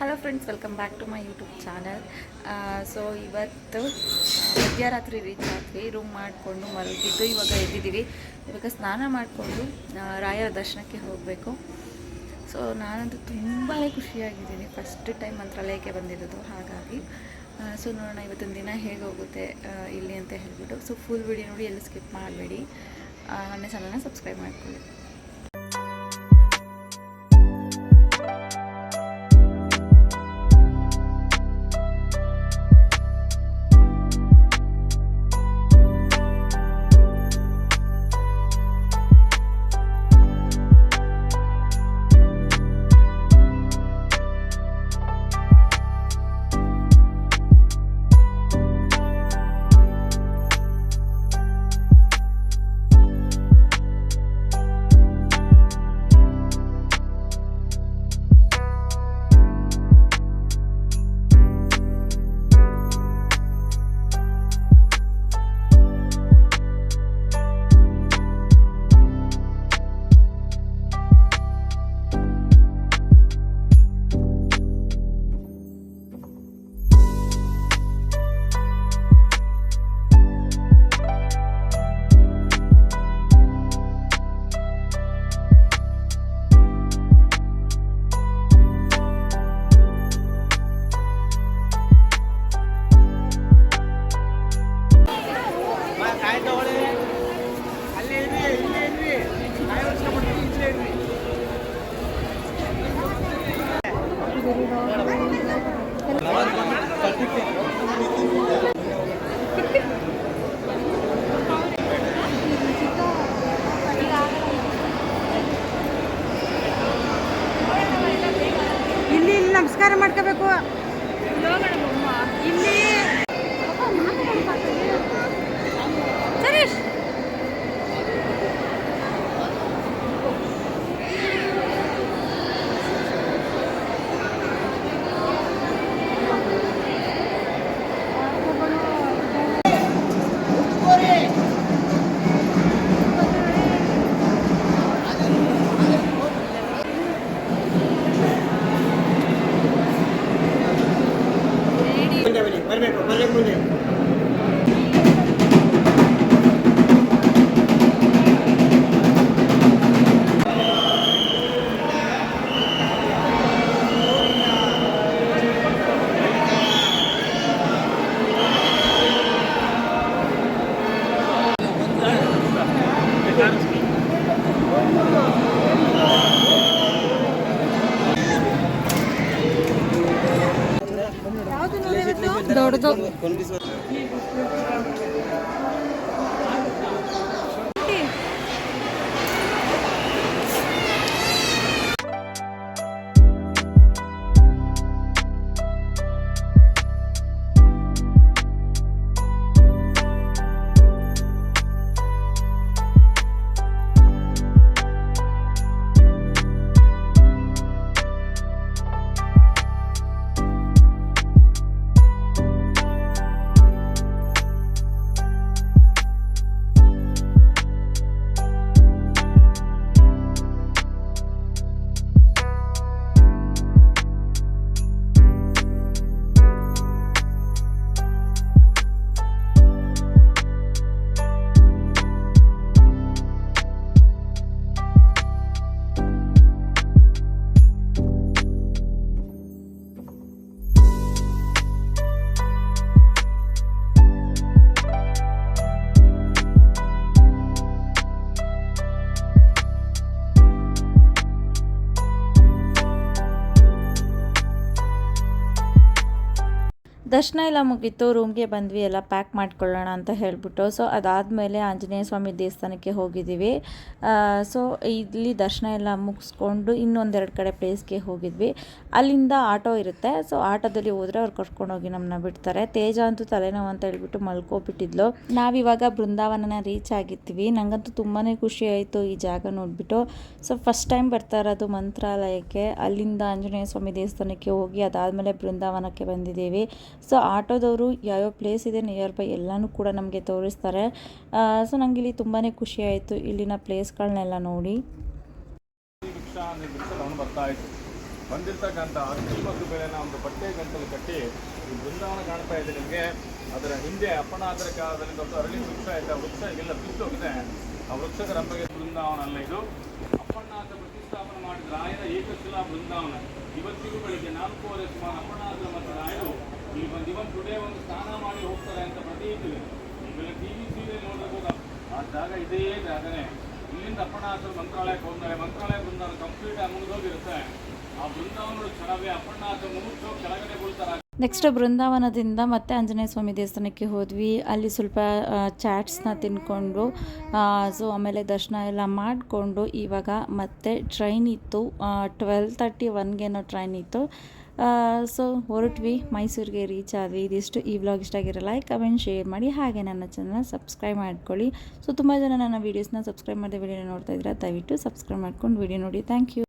Hello friends, welcome back to my YouTube channel. So ಇವತ್ತು ಮಧ್ಯರಾತ್ರಿ reach ಆದ್ವಿ. Room ಮಾಡಿಕೊಂಡು ಮಲಗಿದ್ದು ಇವಾಗ ಎದ್ದಿದ್ದೀವಿ. ಇವಾಗ ಸ್ನಾನ ಮಾಡಿಕೊಂಡು ರಾಯರ ದರ್ಶನಕ್ಕೆ ಹೋಗಬೇಕು. ಸೊ ನಾನಂತೂ ತುಂಬಾ ಖುಷಿಯಾಗಿದ್ದೀನಿ. ಫಸ್ಟ್ ಟೈಮ್ ಮಂತ್ರಾಲಯಕ್ಕೆ ಬಂದಿರೋದು, ಹಾಗಾಗಿ ಸೊ ನೋಡೋಣ ಇವತ್ತಿನ ದಿನ ಹೇಗೆ ಹೋಗುತ್ತೆ ಇಲ್ಲಿ ಅಂತ ಹೇಳ್ಬಿಟ್ಟು. ಸೊ ಫುಲ್ ವಿಡಿಯೋ ನೋಡಿ, ಎಲ್ಲಿ ಸ್ಕಿಪ್ ಮಾಡಬೇಡಿ. ನನ್ನ ಚಾನಲ್ನ ಸಬ್ಸ್ಕ್ರೈಬ್ ಮಾಡ್ಕೊಳ್ಳಿ. ಇಲ್ಲಿ ನಮಸ್ಕಾರ ಮಾಡ್ಕೋಬೇಕು. ಇಲ್ಲಿ ಸರೀಶ್ ಬರಬೇಕು ಮುಂದೆ. ದೊಡ್ಡದು ದರ್ಶನ ಎಲ್ಲ ಮುಗೀತು. ರೂಮ್ಗೆ ಬಂದ್ವಿ, ಎಲ್ಲ ಪ್ಯಾಕ್ ಮಾಡ್ಕೊಳ್ಳೋಣ ಅಂತ ಹೇಳ್ಬಿಟ್ಟು. ಸೊ ಅದಾದಮೇಲೆ ಆಂಜನೇಯ ಸ್ವಾಮಿ ದೇವಸ್ಥಾನಕ್ಕೆ ಹೋಗಿದ್ದೀವಿ. ಸೊ ಇಲ್ಲಿ ದರ್ಶನ ಎಲ್ಲ ಮುಗಿಸ್ಕೊಂಡು ಇನ್ನೊಂದೆರಡು ಕಡೆ ಪ್ಲೇಸ್ಗೆ ಹೋಗಿದ್ವಿ. ಅಲ್ಲಿಂದ ಆಟೋ ಇರುತ್ತೆ. ಸೊ ಆಟೋದಲ್ಲಿ ಹೋದರೆ ಅವ್ರು ಕರ್ಕೊಂಡೋಗಿ ನಮ್ಮನ್ನ ಬಿಡ್ತಾರೆ. ತೇಜ ಅಂತೂ ತಲೆನೋವು ಅಂತ ಹೇಳ್ಬಿಟ್ಟು ಮಲ್ಕೋಬಿಟ್ಟಿದ್ಲು. ನಾವಿವಾಗ ಬೃಂದಾವನನ ರೀಚ್ ಆಗಿರ್ತೀವಿ. ನನಗಂತೂ ತುಂಬಾ ಖುಷಿ ಆಯಿತು ಈ ಜಾಗ ನೋಡಿಬಿಟ್ಟು. ಸೊ ಫಸ್ಟ್ ಟೈಮ್ ಬರ್ತಾ ಇರೋದು ಮಂತ್ರಾಲಯಕ್ಕೆ. ಅಲ್ಲಿಂದ ಆಂಜನೇಯ ಸ್ವಾಮಿ ದೇವಸ್ಥಾನಕ್ಕೆ ಹೋಗಿ ಅದಾದಮೇಲೆ ಬೃಂದಾವನಕ್ಕೆ ಬಂದಿದ್ದೀವಿ. ಸೊ ಆಟೋದವರು ಯಾವ್ಯಾವ ಪ್ಲೇಸ್ ಇದೆ ನಿಯರ್ ಬೈ ಎಲ್ಲನೂ ಕೂಡ ನಮಗೆ ತೋರಿಸ್ತಾರೆ. ಸೊ ನನಗೆ ಇಲ್ಲಿ ತುಂಬಾ ಖುಷಿ ಆಯಿತು ಇಲ್ಲಿನ ಪ್ಲೇಸ್ಗಳನ್ನೆಲ್ಲ ನೋಡಿ. ಬಂದಿರ್ತಕ್ಕಂಥ ಅಕ್ಕಿ ಮತ್ತು ಬೇಳೆನ ಒಂದು ಬಟ್ಟೆ ಗಂಟಲು ಕಟ್ಟಿ ಈ ಬೃಂದಾವನ ಕಾಣ್ತಾ ಇದೆ ನಿಮಗೆ. ಅದರ ಹಿಂದೆ ಅಪ್ಪಣಾದರ ಕಾಲದಲ್ಲಿ ದೊಡ್ಡ ಅರಳಿ ವೃಕ್ಷ ಇದೆ. ಆ ವೃಕ್ಷ ಈಗೆಲ್ಲ ಬಿದ್ದೋಗಿದೆ. ಆ ವೃಕ್ಷದ ರಂಬಗೆ ಬೃಂದಾವನ ಅಲ್ಲ ಇದು. ಅಪ್ಪಣ್ಣಾದ ಪ್ರತಿಷ್ಠಾಪನೆ ಮಾಡಿದ ರಾಯರ ಏಕಶಿಲಾ ಬೃಂದಾವನ. ಇವತ್ತಿಗೂ ಬೆಳಿಗ್ಗೆ 4:15 ಸುಮಾರು ಅಪ್ಪಣ್ಣಾದ ಮತ್ತು ರಾಯರು ಇಲ್ಲಿ ಬಂದು ಇವತ್ತು ಟುಡೇ ಒಂದು ಸ್ನಾನ ಮಾಡಿ ಹೋಗ್ತಾರೆ ಅಂತ ಪ್ರತೀತಿ ಇದೆ. ಈಗೆಲ್ಲ ಟಿವಿ ಸೀರಿಯಲ್ ನೋಡಿರ್ಬೋದು. ಆ ಜಾಗ ಇದೇ ಜಾಗನೇ. ಇಲ್ಲಿಂದ ಅಪ್ಪಣ್ಣಾಸರು ಮಂತ್ರಾಲಯಕ್ಕೆ ಹೋದ್ಮೇಲೆ ಮಂತ್ರಾಲಯ ಬೃಂದಾವನ ಕಂಪ್ಲೀಟ್ ಆಗಿ ಮುಗಿದೋಗಿರುತ್ತೆ. ಆ ಬೃಂದಾವನಗಳು ಚೆನ್ನಾಗಿ ಅಪ್ಪಣ್ಣಾಸರು ಮುಗಿಸೋ ಕೆಳಗಡೆ ಬೀಳ್ತಾರೆ. ನೆಕ್ಸ್ಟ್ ಬೃಂದಾವನದಿಂದ ಮತ್ತೆ ಆಂಜನೇಯ ಸ್ವಾಮಿ ದೇವಸ್ಥಾನಕ್ಕೆ ಹೋದ್ವಿ. ಅಲ್ಲಿ ಸ್ವಲ್ಪ ಚಾಟ್ಸ್ನ ತಿಂದ್ಕೊಂಡು ಸೊ ಆಮೇಲೆ ದರ್ಶನ ಎಲ್ಲ ಮಾಡಿಕೊಂಡು ಇವಾಗ ಮತ್ತೆ ಟ್ರೈನ್ ಇತ್ತು. 12:31ಗೇನೋ ಟ್ರೈನ್ ಇತ್ತು. ಸೊ ಹೊರಟ್ವಿ, ಮೈಸೂರಿಗೆ ರೀಚ್ ಆದ್ವಿ. ಇದಿಷ್ಟು ಈ ವ್ಲಾಗ್ ಇಷ್ಟ ಆಗಿರೋ ಲೈಕ್ ಕಮೆಂಟ್ ಶೇರ್ ಮಾಡಿ, ಹಾಗೆ ನನ್ನ ಚಾನಲ್ನ ಸಬ್ಸ್ಕ್ರೈಬ್ ಮಾಡ್ಕೊಳ್ಳಿ. ಸೊ ತುಂಬ ಜನ ನನ್ನ ವೀಡಿಯೋಸ್ನ ಸಬ್ಸ್ಕ್ರೈಬ್ ಮಾಡಿದೆ ವಿಡಿಯೋನ ನೋಡ್ತಾ ಇದ್ದೀರಾ, ದಯವಿಟ್ಟು ಸಬ್ಸ್ಕ್ರೈಬ್ ಮಾಡ್ಕೊಂಡು ವಿಡಿಯೋ ನೋಡಿ. Thank you.